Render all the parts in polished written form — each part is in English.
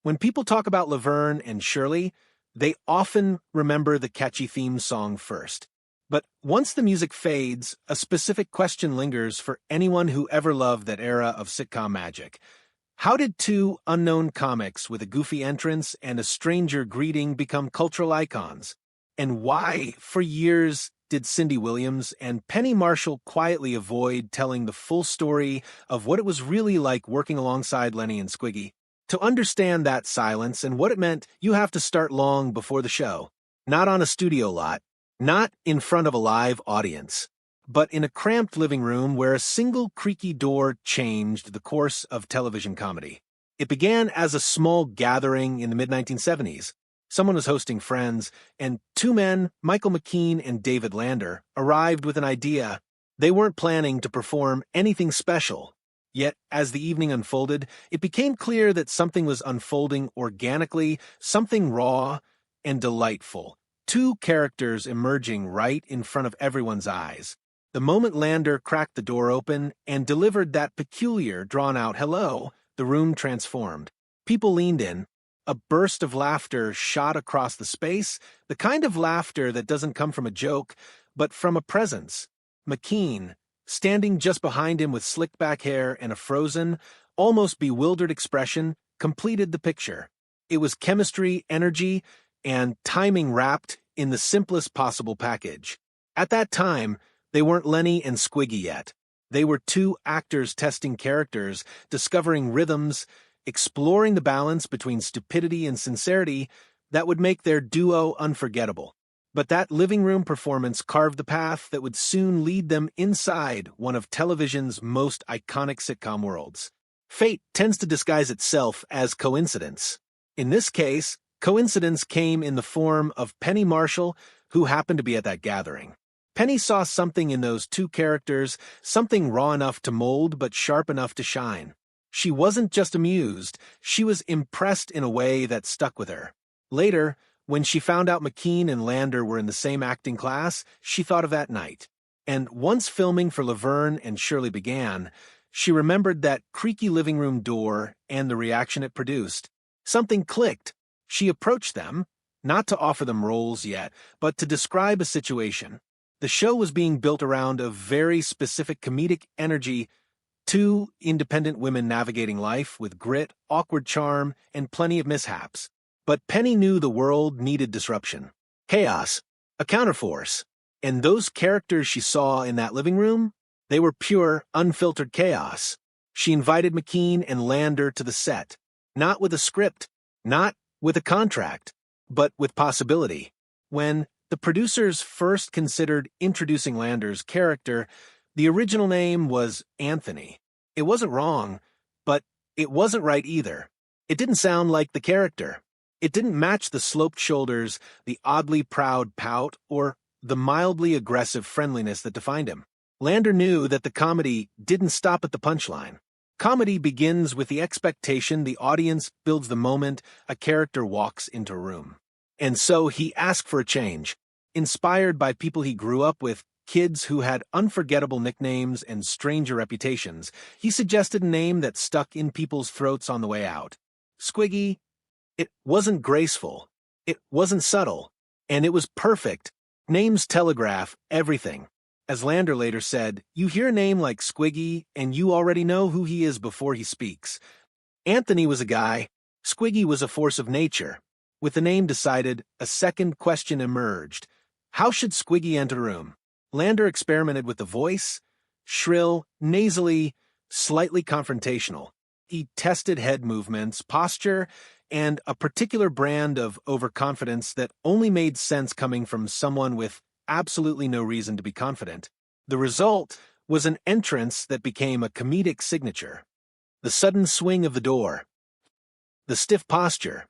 When people talk about Laverne and Shirley, they often remember the catchy theme song first. But once the music fades, a specific question lingers for anyone who ever loved that era of sitcom magic. How did two unknown comics with a goofy entrance and a stranger greeting become cultural icons? And why, for years, did Cindy Williams and Penny Marshall quietly avoid telling the full story of what it was really like working alongside Lenny and Squiggy? To understand that silence and what it meant, you have to start long before the show. Not on a studio lot, not in front of a live audience, but in a cramped living room where a single creaky door changed the course of television comedy. It began as a small gathering in the mid-1970s. Someone was hosting Friends, and two men, Michael McKean and David Lander, arrived with an idea. They weren't planning to perform anything special. Yet, as the evening unfolded, it became clear that something was unfolding organically, something raw and delightful. Two characters emerging right in front of everyone's eyes. The moment Lander cracked the door open and delivered that peculiar, drawn-out hello, the room transformed. People leaned in. A burst of laughter shot across the space, the kind of laughter that doesn't come from a joke, but from a presence. McKean, standing just behind him with slick-back hair and a frozen, almost bewildered expression, completed the picture. It was chemistry, energy, and timing wrapped in the simplest possible package. At that time, they weren't Lenny and Squiggy yet. They were two actors testing characters, discovering rhythms, exploring the balance between stupidity and sincerity that would make their duo unforgettable. But that living room performance carved the path that would soon lead them inside one of television's most iconic sitcom worlds. Fate tends to disguise itself as coincidence. In this case, coincidence came in the form of Penny Marshall, who happened to be at that gathering. Penny saw something in those two characters, something raw enough to mold but sharp enough to shine. She wasn't just amused, she was impressed in a way that stuck with her. Later, when she found out McKean and Lander were in the same acting class, she thought of that night. And once filming for Laverne and Shirley began, she remembered that creaky living room door and the reaction it produced. Something clicked. She approached them, not to offer them roles yet, but to describe a situation. The show was being built around a very specific comedic energy, two independent women navigating life with grit, awkward charm, and plenty of mishaps. But Penny knew the world needed disruption, chaos, a counterforce. And those characters she saw in that living room, they were pure, unfiltered chaos. She invited McKean and Lander to the set, not with a script, not with a contract, but with possibility. When the producers first considered introducing Lander's character, the original name was Anthony. It wasn't wrong, but it wasn't right either. It didn't sound like the character. It didn't match the sloped shoulders, the oddly proud pout, or the mildly aggressive friendliness that defined him. Lander knew that the comedy didn't stop at the punchline. Comedy begins with the expectation the audience builds the moment a character walks into a room. And so he asked for a change. Inspired by people he grew up with, kids who had unforgettable nicknames and stranger reputations, he suggested a name that stuck in people's throats on the way out. Squiggy. It wasn't graceful, it wasn't subtle, and it was perfect. Names telegraph everything. As Lander later said, you hear a name like Squiggy, and you already know who he is before he speaks. Anthony was a guy, Squiggy was a force of nature. With the name decided, a second question emerged. How should Squiggy enter the room? Lander experimented with the voice, shrill, nasally, slightly confrontational. He tested head movements, posture, and a particular brand of overconfidence that only made sense coming from someone with absolutely no reason to be confident. The result was an entrance that became a comedic signature. The sudden swing of the door, the stiff posture,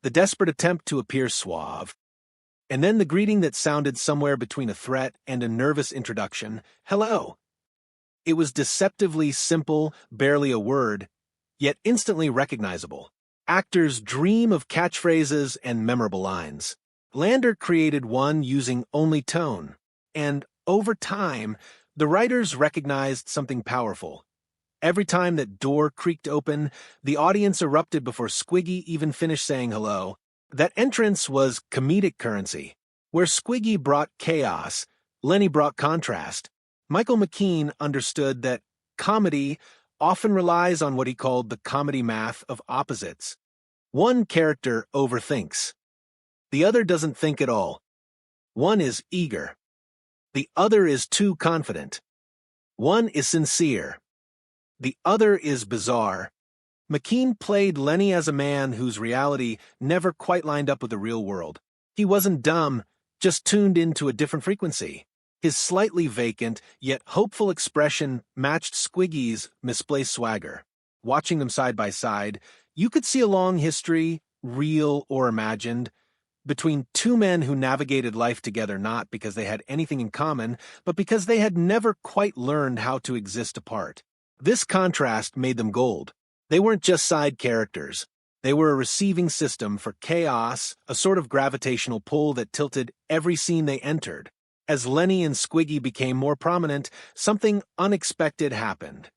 the desperate attempt to appear suave, and then the greeting that sounded somewhere between a threat and a nervous introduction, hello. It was deceptively simple, barely a word, yet instantly recognizable. Actors dream of catchphrases and memorable lines. Lander created one using only tone, and over time, the writers recognized something powerful. Every time that door creaked open, the audience erupted before Squiggy even finished saying hello. That entrance was comedic currency. Where Squiggy brought chaos, Lenny brought contrast. Michael McKean understood that comedy often relies on what he called the comedy math of opposites. One character overthinks. The other doesn't think at all. One is eager. The other is too confident. One is sincere. The other is bizarre. McKean played Lenny as a man whose reality never quite lined up with the real world. He wasn't dumb, just tuned into a different frequency. His slightly vacant, yet hopeful expression matched Squiggy's misplaced swagger. Watching them side by side, you could see a long history, real or imagined, between two men who navigated life together not because they had anything in common, but because they had never quite learned how to exist apart. This contrast made them gold. They weren't just side characters. They were a receiving system for chaos, a sort of gravitational pull that tilted every scene they entered. As Lenny and Squiggy became more prominent, something unexpected happened.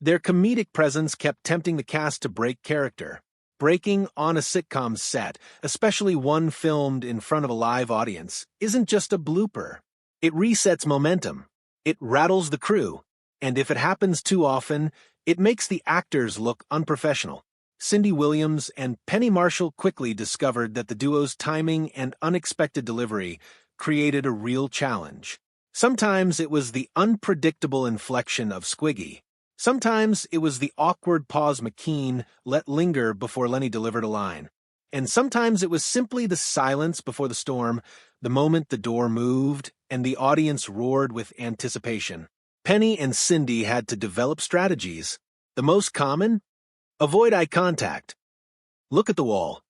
Their comedic presence kept tempting the cast to break character. Breaking on a sitcom set, especially one filmed in front of a live audience, isn't just a blooper. It resets momentum. It rattles the crew. And if it happens too often, it makes the actors look unprofessional. Cindy Williams and Penny Marshall quickly discovered that the duo's timing and unexpected delivery created a real challenge. Sometimes it was the unpredictable inflection of Squiggy. Sometimes it was the awkward pause McKean let linger before Lenny delivered a line. And sometimes it was simply the silence before the storm, the moment the door moved and the audience roared with anticipation. Penny and Cindy had to develop strategies. The most common? Avoid eye contact. Look at the wall.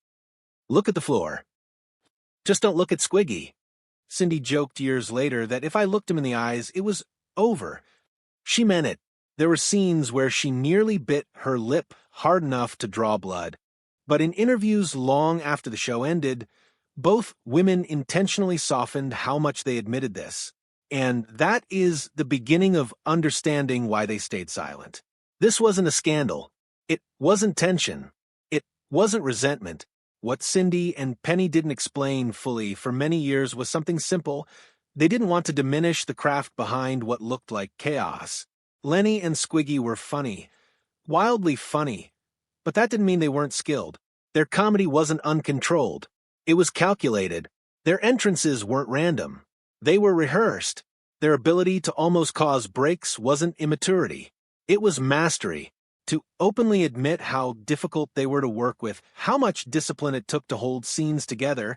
Look at the floor. Just don't look at Squiggy. Cindy joked years later that if I looked him in the eyes, it was over. She meant it. There were scenes where she nearly bit her lip hard enough to draw blood. But in interviews long after the show ended, both women intentionally softened how much they admitted this. And that is the beginning of understanding why they stayed silent. This wasn't a scandal. It wasn't tension. It wasn't resentment. What Cindy and Penny didn't explain fully for many years was something simple. They didn't want to diminish the craft behind what looked like chaos. Lenny and Squiggy were funny, wildly funny, but that didn't mean they weren't skilled. Their comedy wasn't uncontrolled. It was calculated. Their entrances weren't random. They were rehearsed. Their ability to almost cause breaks wasn't immaturity. It was mastery. To openly admit how difficult they were to work with, how much discipline it took to hold scenes together,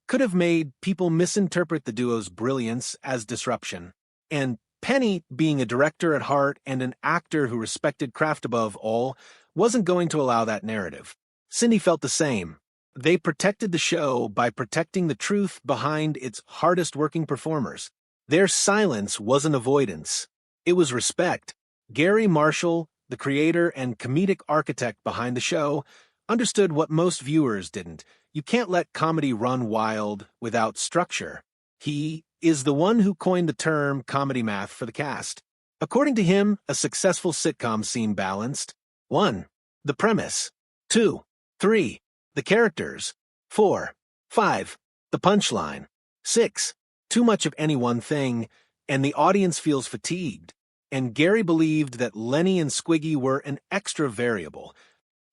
could have made people misinterpret the duo's brilliance as disruption. And Penny, being a director at heart and an actor who respected craft above all, wasn't going to allow that narrative. Cindy felt the same. They protected the show by protecting the truth behind its hardest-working performers. Their silence wasn't avoidance. It was respect. Gary Marshall, the creator and comedic architect behind the show, understood what most viewers didn't. You can't let comedy run wild without structure. He is the one who coined the term comedy math for the cast. According to him, a successful sitcom scene balanced 1. The premise 2. 3. The characters 4. 5. The punchline 6. Too much of any one thing, and the audience feels fatigued. And Gary believed that Lenny and Squiggy were an extra variable.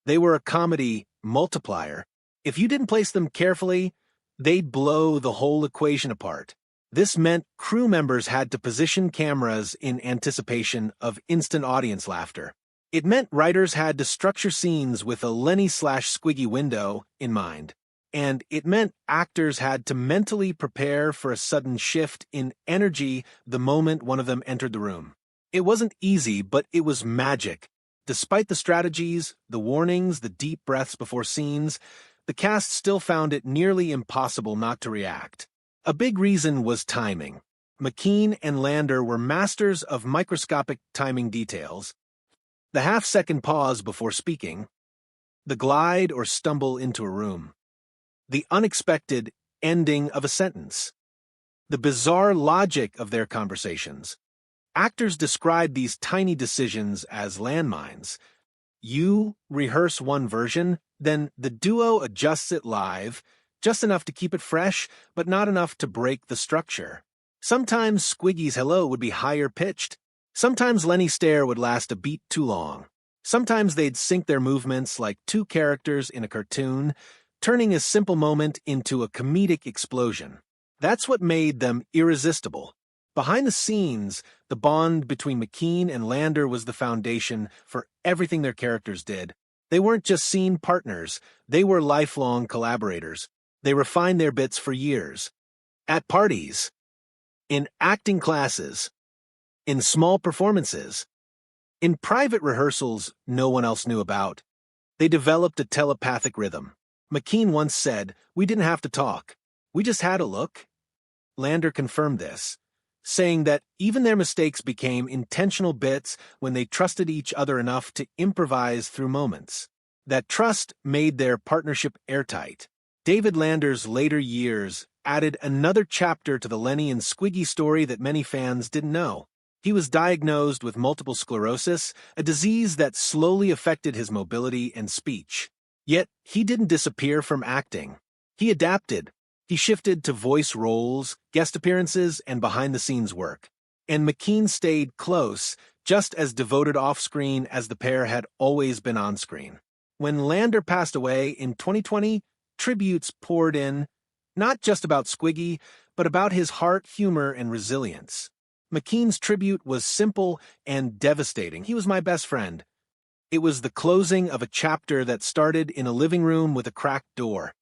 They were a comedy multiplier. If you didn't place them carefully, they'd blow the whole equation apart. This meant crew members had to position cameras in anticipation of instant audience laughter. It meant writers had to structure scenes with a Lenny/Squiggy window in mind. And it meant actors had to mentally prepare for a sudden shift in energy the moment one of them entered the room. It wasn't easy, but it was magic. Despite the strategies, the warnings, the deep breaths before scenes, the cast still found it nearly impossible not to react. A big reason was timing. McKean and Lander were masters of microscopic timing details. The half-second pause before speaking, the glide or stumble into a room, the unexpected ending of a sentence, the bizarre logic of their conversations. Actors describe these tiny decisions as landmines. You rehearse one version, then the duo adjusts it live, just enough to keep it fresh, but not enough to break the structure. Sometimes Squiggy's hello would be higher pitched. Sometimes Lenny's stare would last a beat too long. Sometimes they'd sync their movements like two characters in a cartoon, turning a simple moment into a comedic explosion. That's what made them irresistible. Behind the scenes, the bond between McKean and Lander was the foundation for everything their characters did. They weren't just scene partners, they were lifelong collaborators. They refined their bits for years. At parties, in acting classes, in small performances, in private rehearsals no one else knew about. They developed a telepathic rhythm. McKean once said, "We didn't have to talk. We just had a look." Lander confirmed this, saying that even their mistakes became intentional bits when they trusted each other enough to improvise through moments. That trust made their partnership airtight. David Lander's later years added another chapter to the Lenny and Squiggy story that many fans didn't know. He was diagnosed with multiple sclerosis, a disease that slowly affected his mobility and speech. Yet, he didn't disappear from acting. He adapted. He shifted to voice roles, guest appearances, and behind-the-scenes work. And McKean stayed close, just as devoted off-screen as the pair had always been on-screen. When Lander passed away in 2020, tributes poured in, not just about Squiggy, but about his heart, humor, and resilience. McKean's tribute was simple and devastating. "He was my best friend." It was the closing of a chapter that started in a living room with a cracked door.